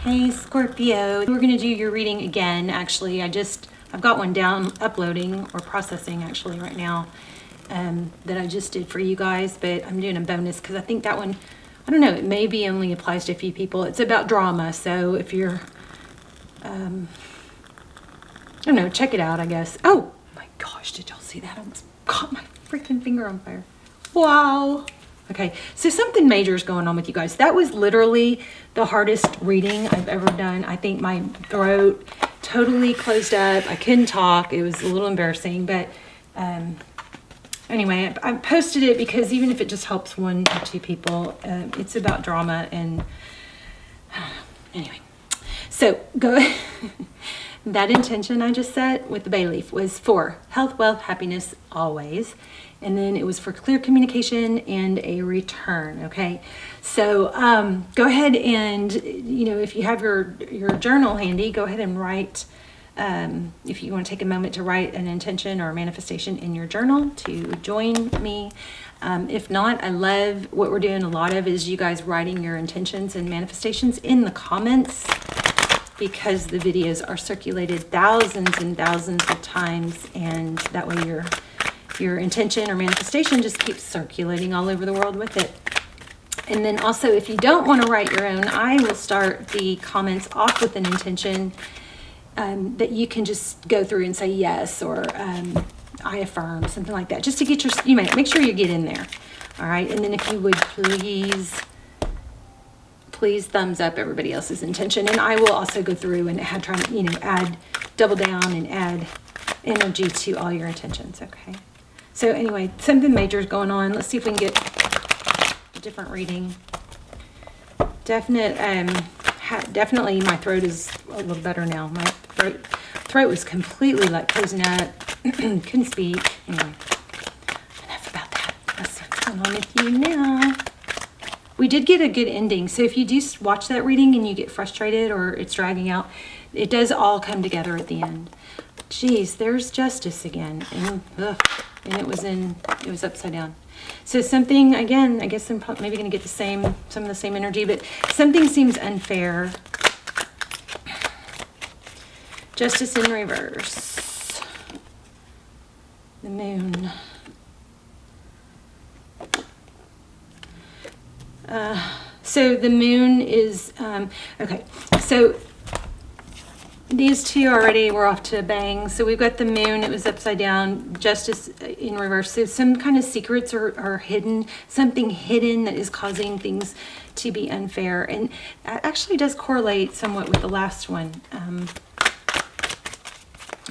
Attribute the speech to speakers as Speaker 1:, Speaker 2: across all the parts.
Speaker 1: Hey Scorpio, we're going to do your reading again. Actually, I've got one down uploading or processing actually right now that I just did for you guys, but I'm doing a bonus because I think that one, I don't know, it maybe only applies to a few people. It's about drama, so if you're, I don't know, check it out, I guess. Oh my gosh, did y'all see that? I almost caught my freaking finger on fire. Wow. Okay, so something major is going on with you guys. That was literally the hardest reading I've ever done. I think my throat totally closed up. I couldn't talk. It was a little embarrassing, but anyway, I posted it because even if it just helps one or two people, it's about drama and anyway. So go. That intention I just set with the bay leaf was for health, wealth, happiness, always. And then it was for clear communication and a return, okay? So go ahead and, if you have your journal handy, go ahead and write, if you want to take a moment to write an intention or a manifestation in your journal to join me. If not, I love what we're doing a lot of is you guys writing your intentions and manifestations in the comments, because the videos are circulated thousands and thousands of times, and that way your intention or manifestation just keeps circulating all over the world with it. And then also, if you don't want to write your own, I will start the comments off with an intention that you can just go through and say yes, or I affirm, something like that, just to get make sure you get in there. All right. And then if you would please thumbs up everybody else's intention, and I will also go through and add double down and add energy to all your intentions. Okay, so anyway, something major is going on. Let's see if we can get a different reading. Definitely my throat is a little better now. My throat was completely like closing up. Couldn't speak. Anyway, enough about that. Let's see what's going on with you now. We did get a good ending. So if you do watch that reading and you get frustrated or it's dragging out, it does all come together at the end. Geez, there's justice again. And it was upside down. So something, again, I guess I'm maybe going to get some of the same energy, but something seems unfair. Justice in reverse. The moon. So the moon is, okay, so these two already were off to a bang. So we've got the moon, it was upside down, justice in reverse. So some kind of secrets are hidden, something hidden that is causing things to be unfair. And that actually does correlate somewhat with the last one. I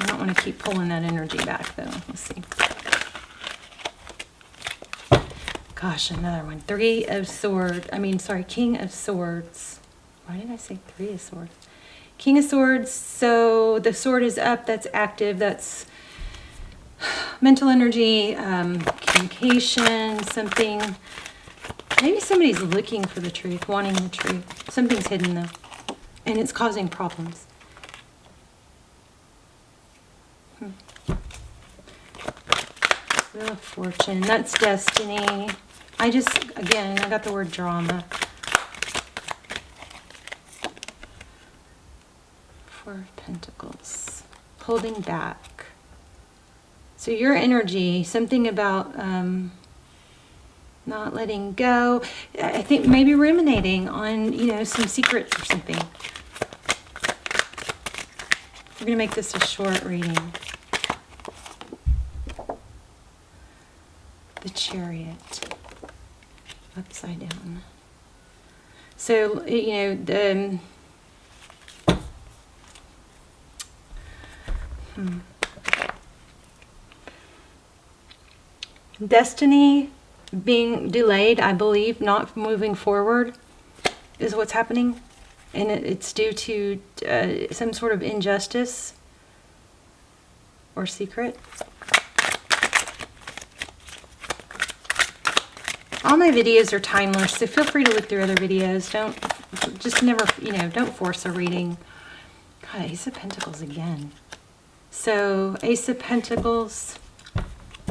Speaker 1: don't want to keep pulling that energy back though. Let's see. Gosh, another one. King of Swords. Why did I say Three of Swords? King of Swords. So the sword is up. That's active. That's mental energy, communication, something. Maybe somebody's looking for the truth, wanting the truth. Something's hidden though, and it's causing problems. Wheel of Fortune. That's destiny. I got the word drama. Four of Pentacles. Holding back. So your energy, something about not letting go. I think maybe ruminating on, some secrets or something. We're going to make this a short reading. The Chariot. Upside down. So, the destiny being delayed, I believe, not moving forward is what's happening. And it's due to some sort of injustice or secret. All my videos are timeless, so feel free to look through other videos. Don't force a reading. God, Ace of Pentacles again. So, Ace of Pentacles,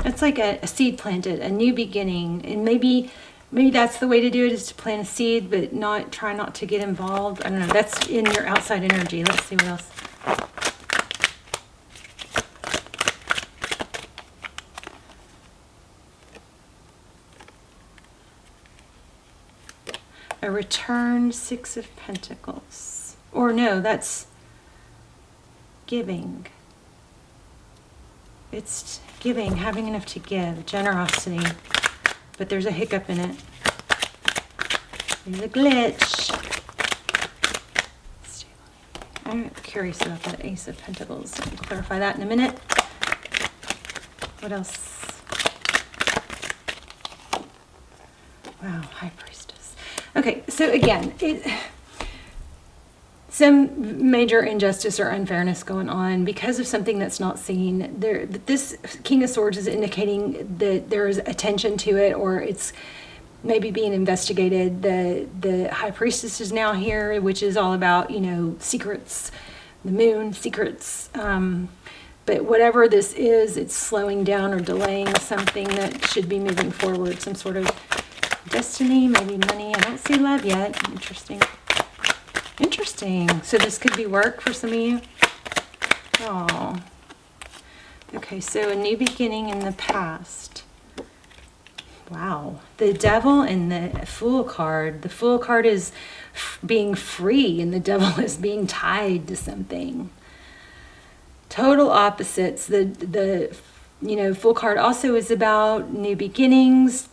Speaker 1: it's like a seed planted, a new beginning. And maybe maybe that's the way to do it, is to plant a seed, but try not to get involved. I don't know. That's in your outside energy. Let's see what else. A return, 6 of Pentacles. Or no, that's giving. It's giving, having enough to give, generosity. But there's a hiccup in it. There's a glitch. I'm curious about that Ace of Pentacles. I'll clarify that in a minute. What else? Wow, High Priestess. Okay, so again, some major injustice or unfairness going on because of something that's not seen. This King of Swords is indicating that there is attention to it, or it's maybe being investigated. The High Priestess is now here, which is all about, you know, secrets, the moon, secrets. But whatever this is, it's slowing down or delaying something that should be moving forward, some sort of destiny, maybe money. I don't see love yet. Interesting. Interesting. So this could be work for some of you. Oh. Okay, so a new beginning in the past. Wow. The Devil and the Fool card. The Fool card is being free, and the Devil is being tied to something. Total opposites. The Fool card also is about new beginnings,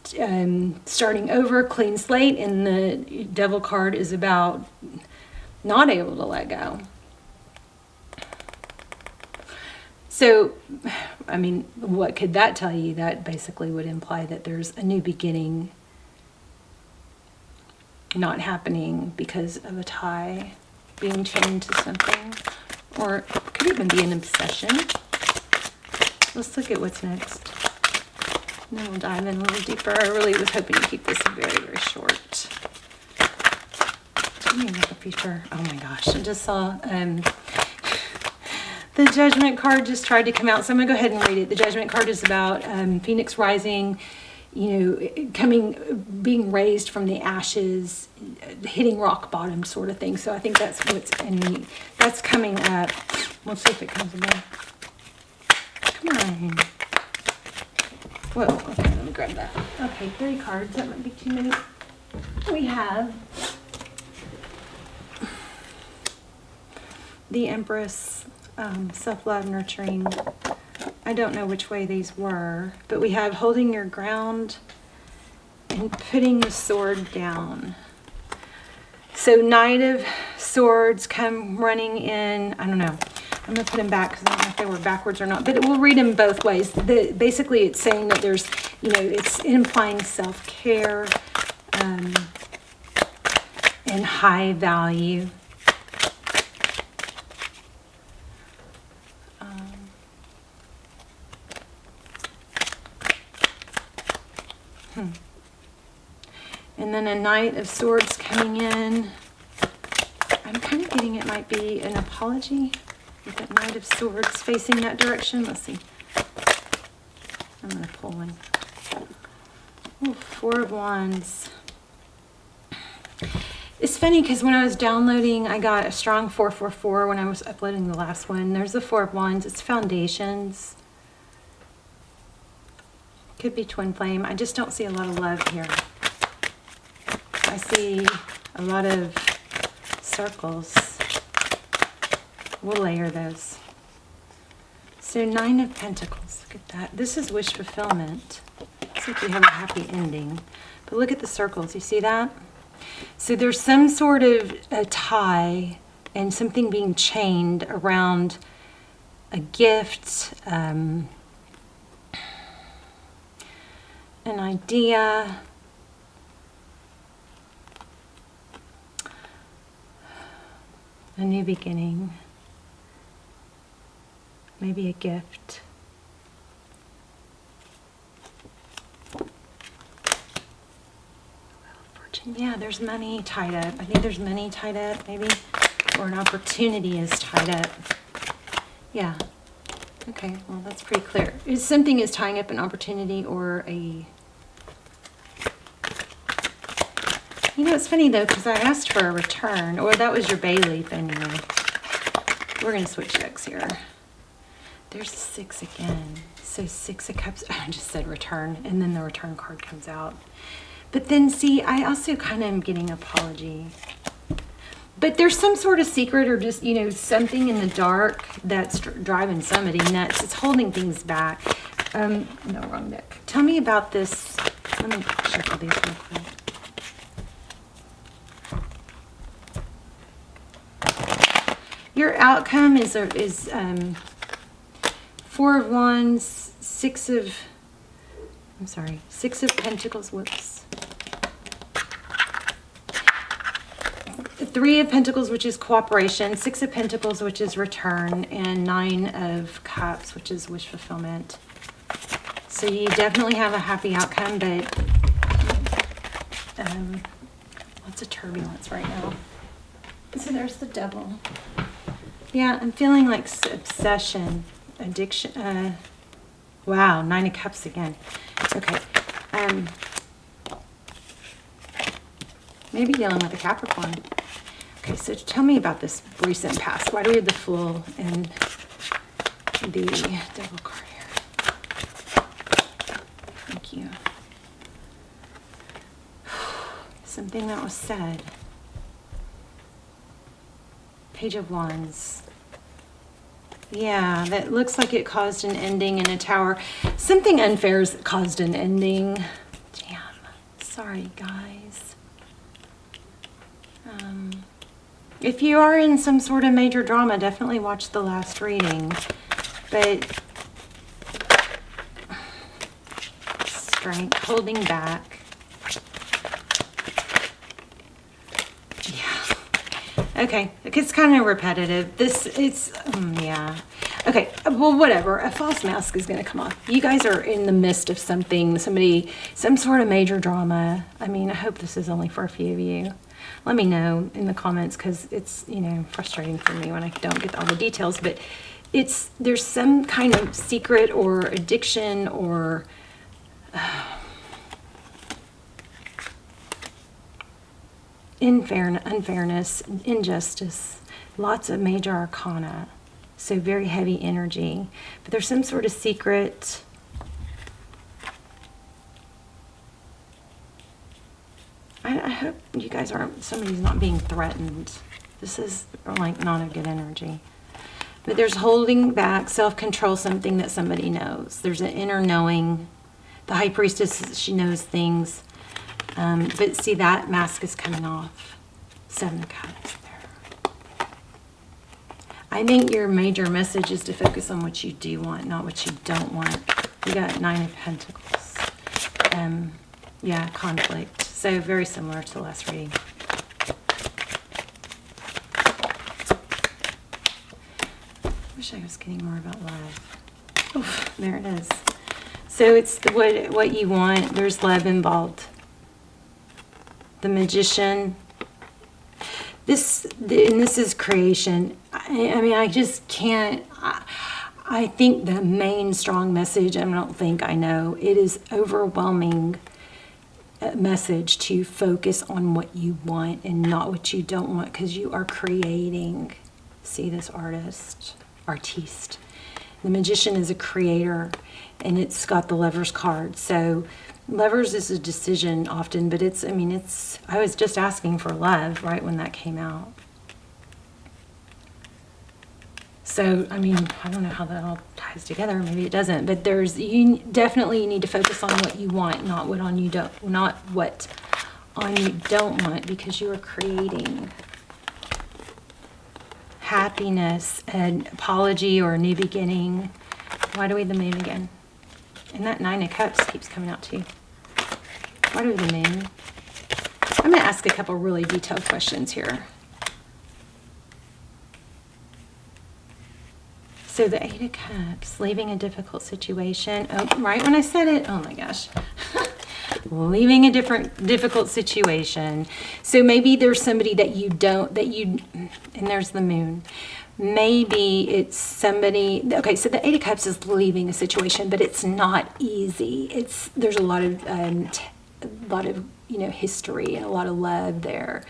Speaker 1: starting over, clean slate, and the Devil card is about not able to let go. So, I mean, what could that tell you? That basically would imply that there's a new beginning not happening because of a tie, being chained to something, or it could even be an obsession. Let's look at what's next. And then we'll dive in a little deeper. I really was hoping to keep this very, very short. Tell me about the future. Oh my gosh, I just saw the Judgment card just tried to come out, so I'm going to go ahead and read it. The Judgment card is about Phoenix rising, being raised from the ashes, hitting rock bottom sort of thing. So I think that's that's coming up. We'll see if it comes again. Come on. Whoa, okay, let me grab that. Okay, 3 cards, that might be too many. We have the Empress, self-love, nurturing. I don't know which way these were, but we have holding your ground and putting the sword down. So Knight of Swords come running in. I don't know. I'm going to put them back because I don't know if they were backwards or not, but we'll read them both ways. Basically, it's saying that there's, it's implying self-care and high value. And then a Knight of Swords coming in. I'm kind of getting it might be an apology with that Knight of Swords facing that direction. Let's see. I'm going to pull one. Ooh, 4 of Wands. It's funny because when I was downloading, I got a strong 444 when I was uploading the last one. There's the 4 of Wands. It's foundations. Could be twin flame. I just don't see a lot of love here. I see a lot of circles. We'll layer those. So 9 of Pentacles. Look at that. This is wish fulfillment. Looks like you have a happy ending. But look at the circles. You see that? So there's some sort of a tie and something being chained around a gift, an idea, a new beginning, maybe a gift. Fortune, yeah, there's money tied up. I think there's money tied up, maybe, or an opportunity is tied up. Yeah. Okay, well, that's pretty clear. Something is tying up an opportunity or a it's funny though, because I asked for a return, or that was your bay leaf anyway. We're going to switch decks here. There's a 6 again. So 6 of Cups, I just said return, and then the return card comes out. But then see, I also kind of am getting apology. But there's some sort of secret or just, you know, something in the dark that's driving somebody nuts. It's holding things back. No, wrong deck. Tell me about this. Let me shuffle these real quick. Your outcome is 4 of Wands, 6 of Pentacles, whoops. 3 of Pentacles, which is cooperation, 6 of Pentacles, which is return, and 9 of Cups, which is wish fulfillment. So you definitely have a happy outcome, but lots of turbulence right now. So there's the Devil. Yeah, I'm feeling like obsession, addiction. Wow, 9 of Cups again. Okay. Maybe dealing with a Capricorn. Okay, so tell me about this recent past. Why do we have the Fool and the Devil card here? Thank you. Something that was said. Page of Wands. Yeah, that looks like it caused an ending in a tower. Something unfair has caused an ending. Damn. Sorry, guys. If you are in some sort of major drama, definitely watch the last reading. But strength, holding back. Okay, it's kind of repetitive. Yeah. Okay, well, whatever. A false mask is going to come off. You guys are in the midst of something, some sort of major drama. I mean, I hope this is only for a few of you. Let me know in the comments, because it's, you know, frustrating for me when I don't get all the details. But there's some kind of secret or addiction or unfairness, injustice, lots of major arcana, so very heavy energy. But there's some sort of secret. I hope you guys aren't, somebody's not being threatened. This is like not a good energy. But there's holding back, self-control, something that somebody knows. There's an inner knowing. The High Priestess, she knows things. But see, that mask is coming off. 7 of Cups there. I think your major message is to focus on what you do want, not what you don't want. You got 9 of Pentacles. Yeah, conflict. So very similar to the last reading. Wish I was getting more about love. Oof, there it is. So it's what you want. There's love involved. The Magician. This is creation. I mean, I just can't. I think the main strong message, I don't think I know, it is overwhelming message to focus on what you want and not what you don't want, because you are creating. See this artiste. The Magician is a creator, and it's got the Lovers card. So Lovers is a decision often, but I was just asking for love right when that came out. So, I mean, I don't know how that all ties together. Maybe it doesn't. But you definitely need to focus on what you want, not what on you don't want, because you are creating happiness, an apology, or a new beginning. Why do we have the Moon again? And that 9 of Cups keeps coming out too. Why do we have the Moon? I'm going to ask a couple really detailed questions here. So the 8 of Cups, leaving a difficult situation. Oh, right when I said it, oh my gosh. Leaving a difficult situation. So maybe there's somebody and there's the Moon. Maybe it's somebody, okay, so the 8 of Cups is leaving a situation, but it's not easy. There's a lot of history and a lot of love there.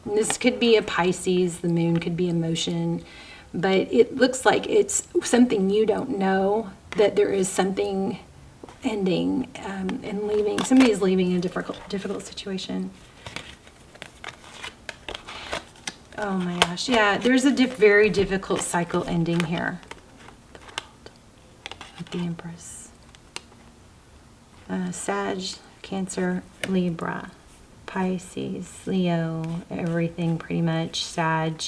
Speaker 1: This could be a Pisces, the moon could be emotion, but it looks like it's something you don't know, that there is something ending and leaving. Somebody's leaving a difficult situation. Oh my gosh, yeah, there's a very difficult cycle ending here. The World with the Empress. Sag, Cancer, Libra, Pisces, Leo, everything pretty much, Sag.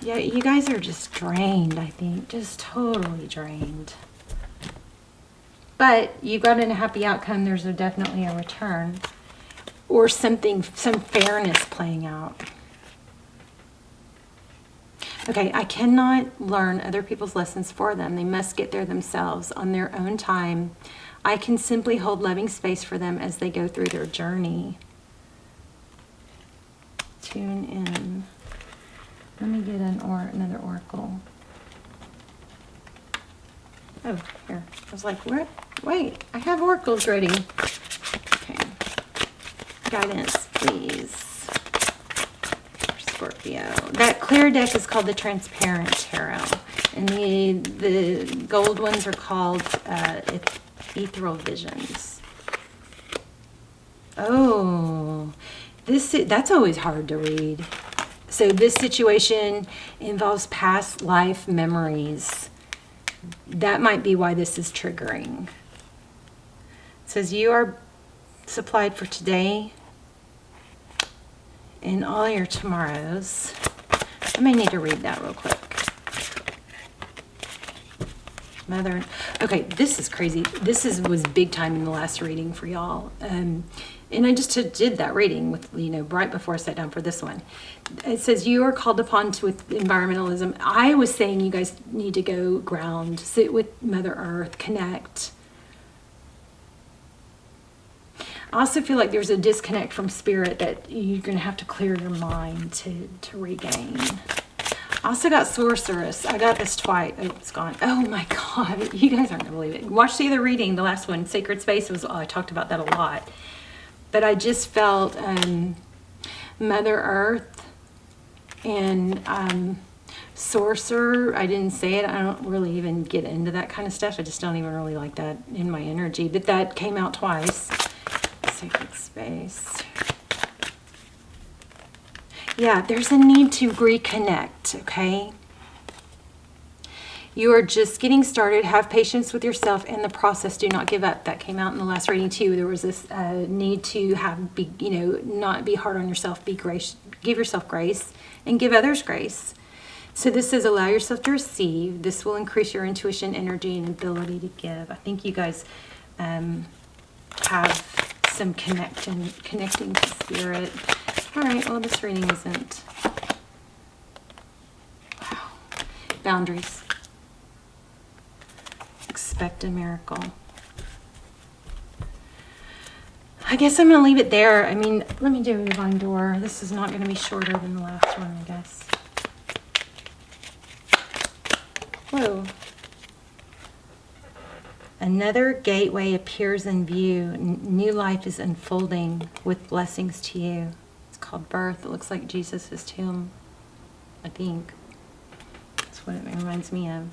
Speaker 1: Yeah, you guys are just drained, I think, just totally drained. But you got in a happy outcome. There's definitely a return or something, some fairness playing out. Okay, I cannot learn other people's lessons for them. They must get there themselves on their own time. I can simply hold loving space for them as they go through their journey. Tune in. Let me get another oracle. Oh, here. I was like, what? Wait, I have oracles ready. Okay. Guidance, please. Scorpio. That clear deck is called the Transparent Tarot, and the gold ones are called Ethereal Visions. Oh, that's always hard to read. So this situation involves past life memories. That might be why this is triggering. It says you are supplied for today and all your tomorrows. I may need to read that real quick. Mother. Okay, this is crazy. This was big time in the last reading for y'all. And I just did that reading with, right before I sat down for this one. It says you are called upon with environmentalism. I was saying you guys need to go ground, sit with Mother Earth, connect. I also feel like there's a disconnect from spirit that you're going to have to clear your mind to regain. I also got Sorceress. I got this twice. Oh, it's gone. Oh my God. You guys aren't going to believe it. Watch the other reading, the last one, Sacred Space. I talked about that a lot. But I just felt Mother Earth and Sorcerer. I didn't say it. I don't really even get into that kind of stuff. I just don't even really like that in my energy. But that came out twice. Sacred Space. Yeah, there's a need to reconnect, okay? You are just getting started. Have patience with yourself and the process. Do not give up. That came out in the last reading too. There was this need to not be hard on yourself. Be gracious. Give yourself grace and give others grace. So this says allow yourself to receive. This will increase your intuition, energy, and ability to give. I think you guys have some connecting to spirit. All right. Well, this reading isn't. Wow. Boundaries. Expect a miracle. I guess I'm going to leave it there. I mean, let me do a divine door. This is not going to be shorter than the last one, I guess. Whoa. Another gateway appears in view. New life is unfolding with blessings to you. It's called birth. It looks like Jesus' tomb, I think. That's what it reminds me of.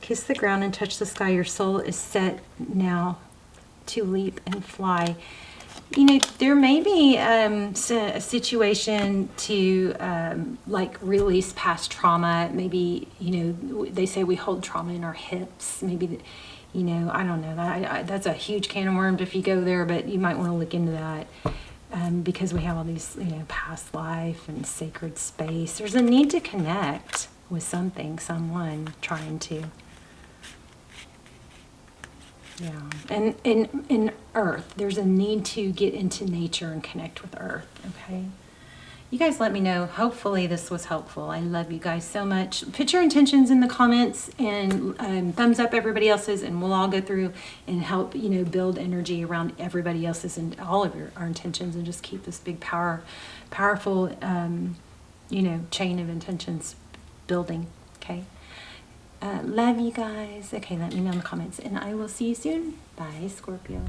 Speaker 1: Kiss the ground and touch the sky. Your soul is set now to leap and fly. There may be a situation to release past trauma. Maybe, they say we hold trauma in our hips. Maybe, I don't know. That's a huge can of worms if you go there, but you might want to look into that. Because we have all these, past life and sacred space. There's a need to connect with something, someone trying to. Yeah, and in Earth, there's a need to get into nature and connect with Earth, okay? You guys let me know. Hopefully this was helpful. I love you guys so much. Put your intentions in the comments and thumbs up everybody else's, and we'll all go through and help, build energy around everybody else's and all of our intentions, and just keep this big, powerful, chain of intentions building, okay? Love you guys. Okay, let me know in the comments, and I will see you soon. Bye, Scorpio.